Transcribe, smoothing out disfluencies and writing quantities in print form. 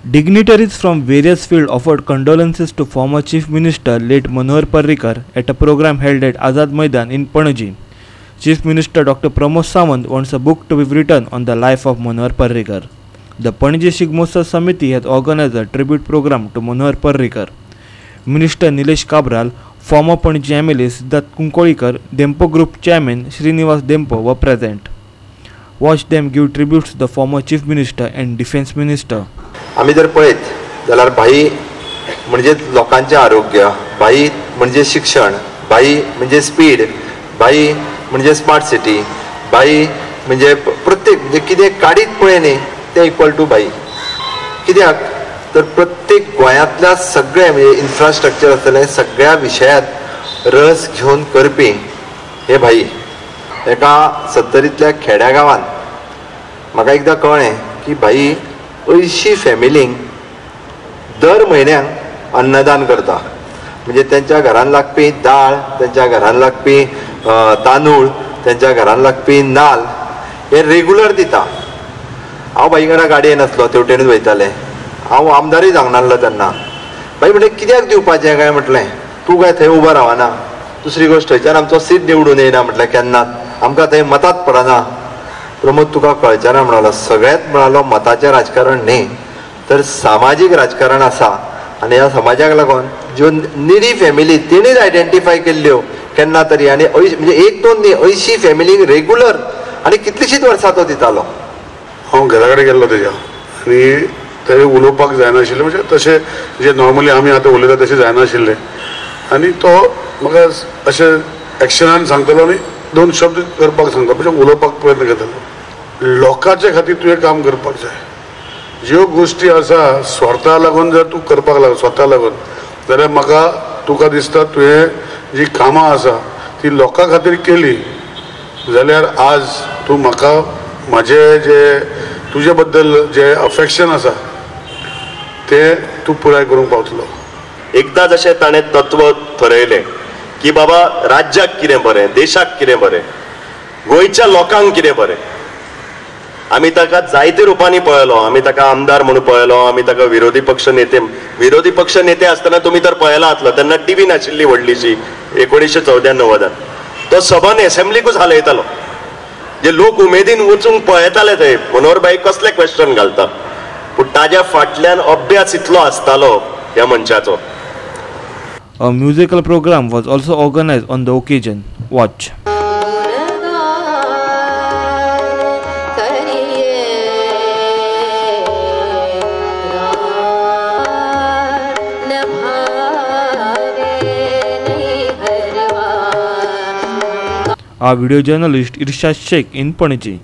Dignitaries from various fields offered condolences to former Chief Minister late Manohar Parrikar at a program held at Azad Maidan in Panaji. Chief Minister Dr. Pramod Sawant wants a book to be written on the life of Manohar Parrikar. The Panaji Shigmosal Samiti has organized a tribute program to Manohar Parrikar. Minister Nilesh Kabral, former Panaji MLA Siddharth Kunkolikar, Dempo Group Chairman Srinivas Dempo were present. Watch them give tributes to the former Chief Minister and Defence Minister. आम्ही जर पळयत जाल्यार भाई म्हणजे लोकांचे आरोग्य, भाई म्हणजे शिक्षण, भाई म्हणजे स्पीड, भाई म्हणजे स्मार्ट सिटी, भाई म्हणजे प्रत्येक म्हणजे कितें काडीत पळय न्ही तें इक्वल टू भाई. कित्याक तर प्रत्येक गोंयांतल्या सगळे म्हणजे इन्फ्रास्ट्रक्चर आसतलें सगळ्या विशयांत रस घेवन करपी हे भाई. एका 70तल्या खेड्या गांवांत म्हाका एकदां कळ्ळें की भाई 80 फॅमिलींक दर म्हयन्याक अन्नदान करता. म्हणजे त्यांच्या घरान लागपी दाळ, त्यांच्या घरान लागपी तांदूळ, त्यांच्या घरान लागपी नाल्ल हे रेगुलर दिता. हांव भाईंगरा गाडयेन आसलो तेवटेनूच वयतालें. हांव आमदारूय जावंक नासलो तेन्ना. भाई म्हणलें कित्याक दिवपाचें काय म्हटलें. तूं काय थंय उबो रावना. दुसरी गोश्ट थंयच्यान आमचो सीट निवडून येयना म्हटलें केन्नाच. आमकां थंय मतांत पडना. प्रमोद तुका कळचें ना म्हणालो. सगळ्यात म्हणालो मताचें राजकारण न्ही तर सामाजीक राजकारण आसा. आनी ह्या समाजाक लागून ज्यो निडी फॅमिली तेणीच आयडेंटिफाय केल्ल्यो केन्ना तरी आनी म्हणजे 1-2 न्ही 80 फॅमिलींक रेगुलर आनी कितलींशींच वर्सां तो दितालो. हांव घरा कडेन गेल्लो तेज्या आनी थंय उलोवपाक जायनाशिल्लें. म्हणजे तशें जे नॉर्मली आमी आतां उलयता तशें जायनाशिल्लें. आनी तो म्हाका अशें एक्शनान सांगतालो आनी 2 शब्द करपाक सांगता म्हणजे उलोवपाक प्रयत्न करतालो. लोकांचे खातीर तुवें काम करपाक जाय. ज्यो गोश्टी आसा स्वार्था लागून जर तूं करपाक लागलो स्वता लागून जाल्यार म्हाका तुका दिसता तुवें जी कामां आसा ती लोकां खातीर केली जाल्यार आज तूं म्हाका म्हाजें जे तुजे बद्दल जे अफेक्शन आसा तें तूं पुराय करूंक पावतलो. एकदां जशें ताणें तत्व ठरयलें की बाबा राज्याक कितें बरें, देशाक कितें बरें, गोंयच्या लोकांक कितें बरें. आमी ताका जायते रुपांनी पळयलो. आमी ताका आमदार म्हणून पळयलो, आमी ताका विरोधी पक्ष नेते आसतना तुमी तर पळयला आसलो तेन्ना टीव्ही नाशिल्ली व्हडलीशी 1994. तो सबन एसेंब्लीकूच हालयतालो. जे लोक उमेदीन वचूंक पळयताले थंय मनोहरभाई कसले क्वेश्चन घालता पूण ताज्या फाटल्यान अभ्यास इतलो आसतालो ह्या मनशाचो. A musical program was also organized on the occasion. Watch. Our video journalist Irshad Sheikh in Panaji.